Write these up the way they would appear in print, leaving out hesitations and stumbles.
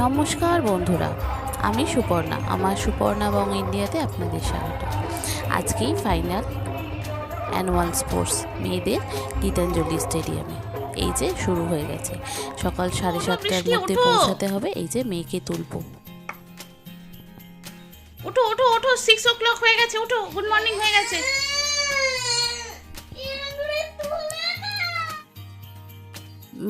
নমস্কার বন্ধুরা, আমি সুপর্ণা। আমার সুপর্ণা এবং ইন্ডিয়াতে আপনাদের স্বাগত। আজকেই ফাইনাল অ্যানুয়াল স্পোর্টস মেয়েদের গীতাঞ্জলি স্টেডিয়ামে এই যে শুরু হয়ে গেছে। সকাল 7:30টার মধ্যে পৌঁছাতে হবে। এই যে মেয়েকে তুলবো। ওঠো ওঠো ওঠো, 6 o'clock হয়ে গেছে, ওঠো, গুড মর্নিং হয়ে গেছে।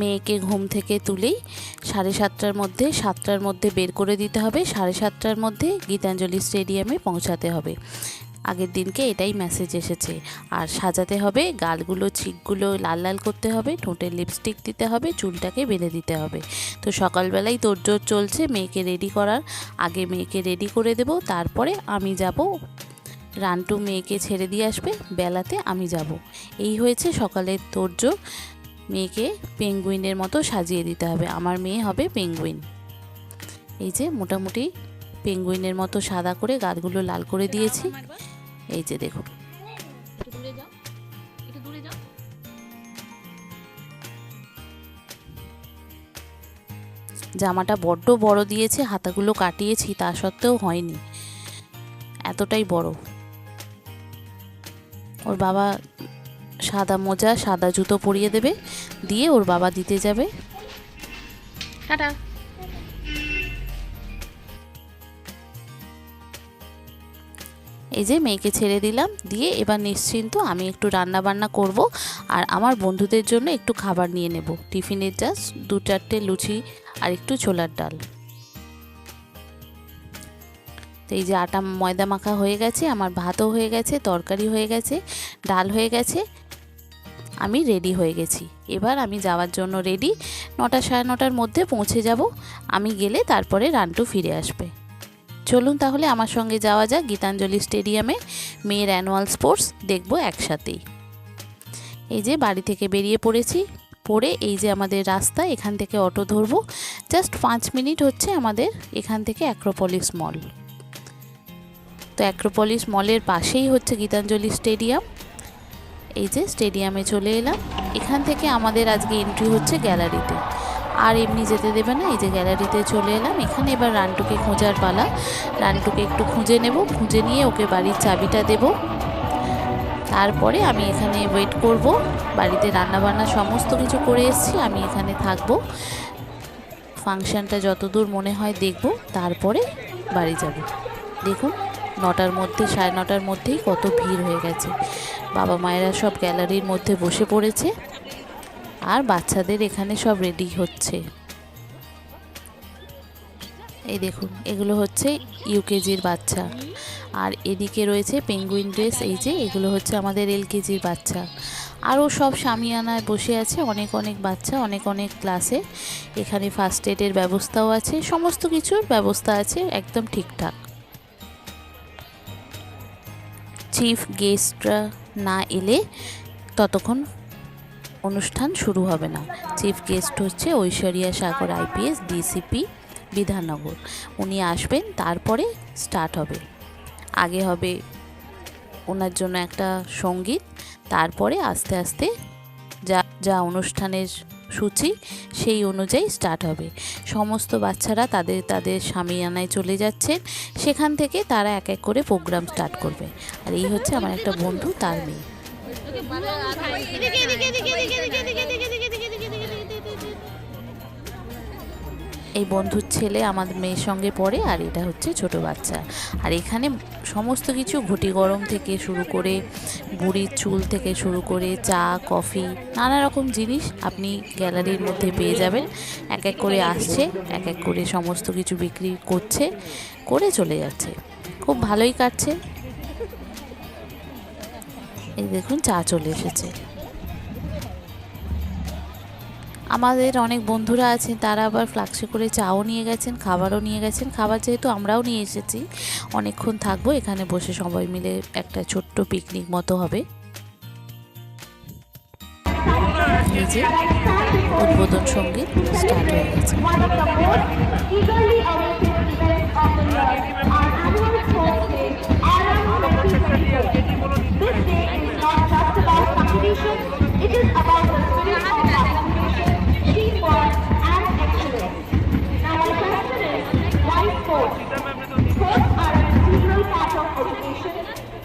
মেয়েকে ঘুম থেকে তুলেই 7:30টার মধ্যে 7টার মধ্যে বের করে দিতে হবে। 7:30টার মধ্যে গীতাঞ্জলি স্টেডিয়ামে পৌঁছাতে হবে। আগের দিনকে এটাই মেসেজ এসেছে। আর সাজাতে হবে, গালগুলো চিকগুলো লাল লাল করতে হবে, ঠোঁটে লিপস্টিক দিতে হবে, চুলটাকে বেঁধে দিতে হবে। তো সকালবেলাই তোড়জোড় চলছে মেয়েকে রেডি করার। আগে মেয়েকে রেডি করে দেব, তারপরে আমি যাব। রান্টু মেয়েকে ছেড়ে দিয়ে আসবে, বেলাতে আমি যাব। এই হয়েছে সকালের তোড়জোড়। মেয়েকে পেঙ্গুইনের মতো সাজিয়ে দিতে হবে। আমার মেয়ে হবে পেঙ্গুইন। এই যে মোটামুটি পেঙ্গুইনের মতো সাদা করে গালগুলো লাল করে দিয়েছি। এই যে দেখুন, জামাটা বড্ড বড় দিয়েছে, হাতাগুলো কাটিয়েছি, তা সত্ত্বেও হয়নি, এতটাই বড়। ওর বাবা সাদা মোজা সাদা জুতো পরিয়ে দেবে, দিয়ে ওর বাবা দিতে যাবে। টাটা। এই যে মেয়েকে ছেড়ে দিলাম, দিয়ে এবার নিশ্চিন্ত আমি একটু রান্না বান্না করব। আর আমার বন্ধুদের জন্য একটু খাবার নিয়ে নেব। টিফিনের জাস্ট 2-4টে লুচি আর একটু ছোলার ডাল। তো এই যে আটা ময়দা মাখা হয়ে গেছে, আমার ভাতও হয়ে গেছে, তরকারি হয়ে গেছে, ডাল হয়ে গেছে, আমি রেডি হয়ে গেছি। এবার আমি যাওয়ার জন্য রেডি। 9টা 9:30টার মধ্যে পৌঁছে যাব। আমি গেলে তারপরে রান্টু ফিরে আসবে। চলুন তাহলে আমার সঙ্গে যাওয়া যাক গীতাঞ্জলি স্টেডিয়ামে। মেয়ের অ্যানুয়াল স্পোর্টস দেখব একসাথেই। এই যে বাড়ি থেকে বেরিয়ে পড়েছি। পরে এই যে আমাদের রাস্তা, এখান থেকে অটো ধরবো। জাস্ট 5 মিনিট হচ্ছে আমাদের এখান থেকে অ্যাক্রোপলিস মল। তো অ্যাক্রোপলিস মলের পাশেই হচ্ছে গীতাঞ্জলি স্টেডিয়াম। এই যে স্টেডিয়ামে চলে এলাম। এখান থেকে আমাদের আজকে এন্ট্রি হচ্ছে গ্যালারিতে, আর এমনি যেতে দেবে না। এই যে গ্যালারিতে চলে এলাম। এখানে এবার রান্টুকে খোঁজার পালা। রান্টুকে একটু খুঁজে নেব, খুঁজে নিয়ে ওকে বাড়ির চাবিটা দেব। তারপরে আমি এখানে ওয়েট করব। বাড়িতে রান্নাবান্না সমস্ত কিছু করে এসেছি, আমি এখানে থাকবো। ফাংশনটা যতদূর মনে হয় দেখব, তারপরে বাড়ি যাব। দেখুন 9টার মধ্যে 9:30টার মধ্যেই কত ভিড় হয়ে গেছে। বাবা মায়েরা সব গ্যালারির মধ্যে বসে পড়েছে, আর বাচ্চাদের এখানে সব রেডি হচ্ছে। এই দেখুন, এগুলো হচ্ছে ইউকেজির বাচ্চা। আর এদিকে রয়েছে পেঙ্গুইন ড্রেস। এই যে এগুলো হচ্ছে আমাদের এলকেজির বাচ্চা। আরও সব সামিয়ানায় বসে আছে অনেক অনেক বাচ্চা, অনেক অনেক ক্লাসে। এখানে ফার্স্ট এডের ব্যবস্থাও আছে, সমস্ত কিছুর ব্যবস্থা আছে, একদম ঠিকঠাক। চিফ গেস্টরা না এলে ততক্ষণ অনুষ্ঠান শুরু হবে না। চিফ গেস্ট হচ্ছে ঐশ্বরিয়া সাগর IPS DCP বিধাননগর। উনি আসবেন, তারপরে স্টার্ট হবে। আগে হবে ওনার জন্য একটা সঙ্গীত, তারপরে আস্তে আস্তে যা অনুষ্ঠানের সূচি সেই অনুযায়ী স্টার্ট হবে। সমস্ত বাচ্চারা তাদের তাদের সামিয়ানায় চলে যাচ্ছেন। সেখান থেকে তারা এক এক করে প্রোগ্রাম স্টার্ট করবে। আর এই হচ্ছে আমার একটা বন্ধু, তার মেয়ে। এই বন্ধুর ছেলে আমার মেয়ের সঙ্গে পড়ে, আর এটা হচ্ছে ছোট বাচ্চা। আর এখানে সমস্ত কিছু ঘটি গরম থেকে শুরু করে বুড়ির চুল থেকে শুরু করে চা কফি নানা রকম জিনিস আপনি গ্যালারির মধ্যে পেয়ে যাবেন। এক এক করে আসছে, এক এক করে সমস্ত কিছু বিক্রি করছে, করে চলে যাচ্ছে। খুব ভালোই কাটছে। এই দেখুন চা চলে এসেছে। আমাদের অনেক বন্ধুরা আছেন, তারা আবার ফ্লাক্সে করে চাও নিয়ে গেছেন, খাবারও নিয়ে গেছেন। খাবার যেহেতু আমরাও নিয়ে এসেছি, অনেকক্ষণ থাকবো এখানে বসে, সবাই মিলে একটা ছোট্ট পিকনিক মতো হবে। এই যে উদ্বোধন সঙ্গীত স্টার্ট হয়ে গেছে। It is about the spirit of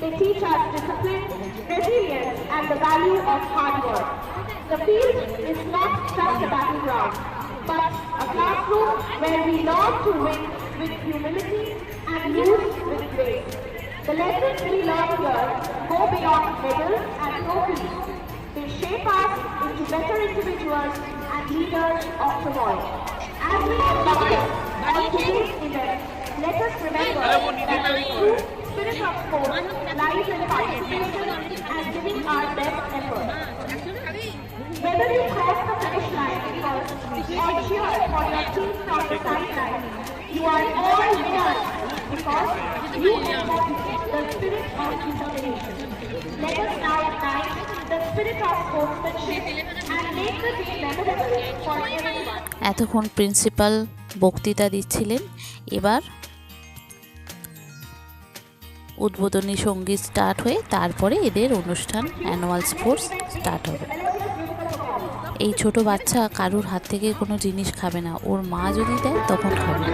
They teach us discipline, resilience, and the value of hard work. The field is not just a battleground, but a classroom where we learn to win with humility and lose with grace. The lessons we learn here go beyond medals and trophies. They shape us into better individuals and leaders of tomorrow. As we embark on today's event, let us remember that the true spirit of sport lies in participation and giving our best effort. Whether you cross the finish line first or cheer for your team from the sideline, you are all winners because you embody the spirit of determination. Let us now ignite the spirit of sportsmanship and make the day memorable for everyone. এতক্ষণ principal বক্তৃতা দিচ্ছিলেন। এবার উদ্বোধনী সঙ্গীত start হয়ে তারপরে এদের অনুষ্ঠান অ্যানুয়াল স্পোর্টস স্টার্ট হবে। এই ছোট বাচ্চা কারুর হাত থেকে কোনো জিনিস খাবে না, ওর মা যদি দেয় তখন খাবে।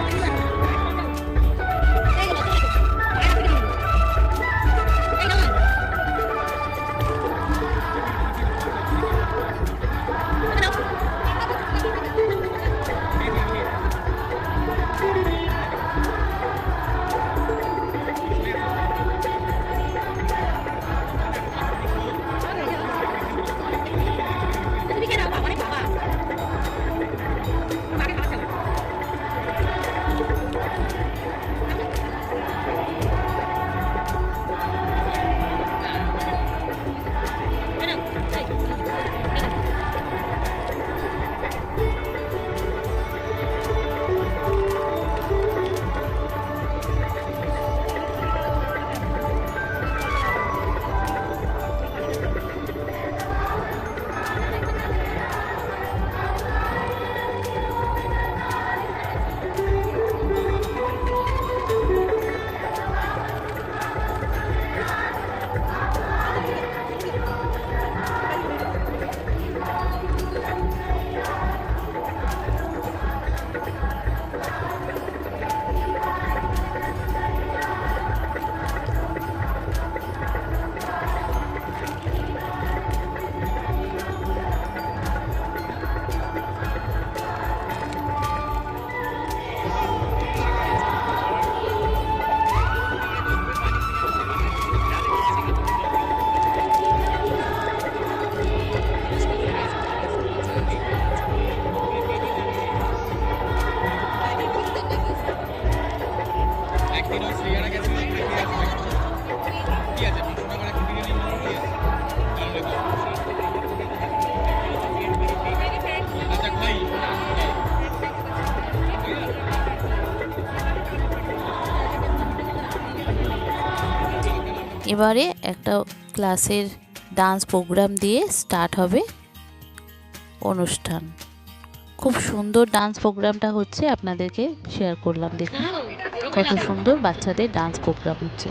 এবারে একটা ক্লাসের ডান্স প্রোগ্রাম দিয়ে স্টার্ট হবে অনুষ্ঠান। খুব সুন্দর ডান্স প্রোগ্রামটা হচ্ছে, আপনাদেরকে শেয়ার করলাম। দেখুন কত সুন্দর বাচ্চাদের ডান্স প্রোগ্রাম হচ্ছে।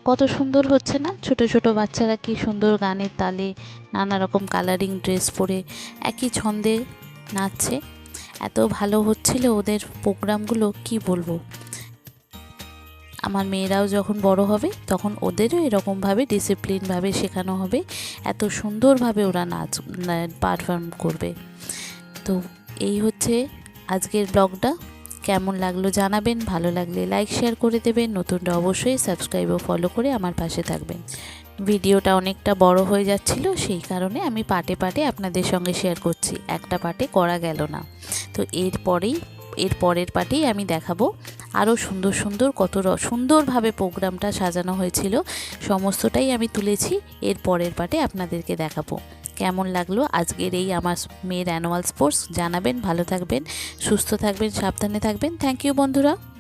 কত সুন্দর হচ্ছে না? ছোট ছোট বাচ্চারা কি সুন্দর গানের তালে নানা রকম কালারিং ড্রেস পরে একই ছন্দে নাচছে। এত ভালো হচ্ছিল ওদের প্রোগ্রামগুলো, কি বলবো। আমার মেয়েরাও যখন বড় হবে তখন ওদেরও এরকমভাবে ডিসিপ্লিনভাবে শেখানো হবে, এত সুন্দরভাবে ওরা নাচ পারফর্ম করবে। তো এই হচ্ছে আজকের ব্লগটা। কেমন লাগলো জানাবেন, ভালো লাগলে লাইক শেয়ার করে দেবেন, নতুনরা অবশ্যই সাবস্ক্রাইব ও ফলো করে আমার পাশে থাকবেন। ভিডিওটা অনেকটা বড় হয়ে যাচ্ছিল, সেই কারণে আমি পার্টে পার্টে আপনাদের সঙ্গে শেয়ার করছি, একটা পার্টে করা গেল না। তো এর পরের পার্টেই আমি দেখাবো আরও সুন্দর সুন্দর কত সুন্দরভাবে প্রোগ্রামটা সাজানো হয়েছিল, সমস্তটাই আমি তুলেছি। এর পরের পার্টে আপনাদেরকে দেখাবো। কেমন লাগলো আজকের এই আমার মেয়ের অ্যানুয়াল স্পোর্টস জানাবেন। ভালো থাকবেন, সুস্থ থাকবেন, সাবধানে থাকবেন। থ্যাংক ইউ বন্ধুরা।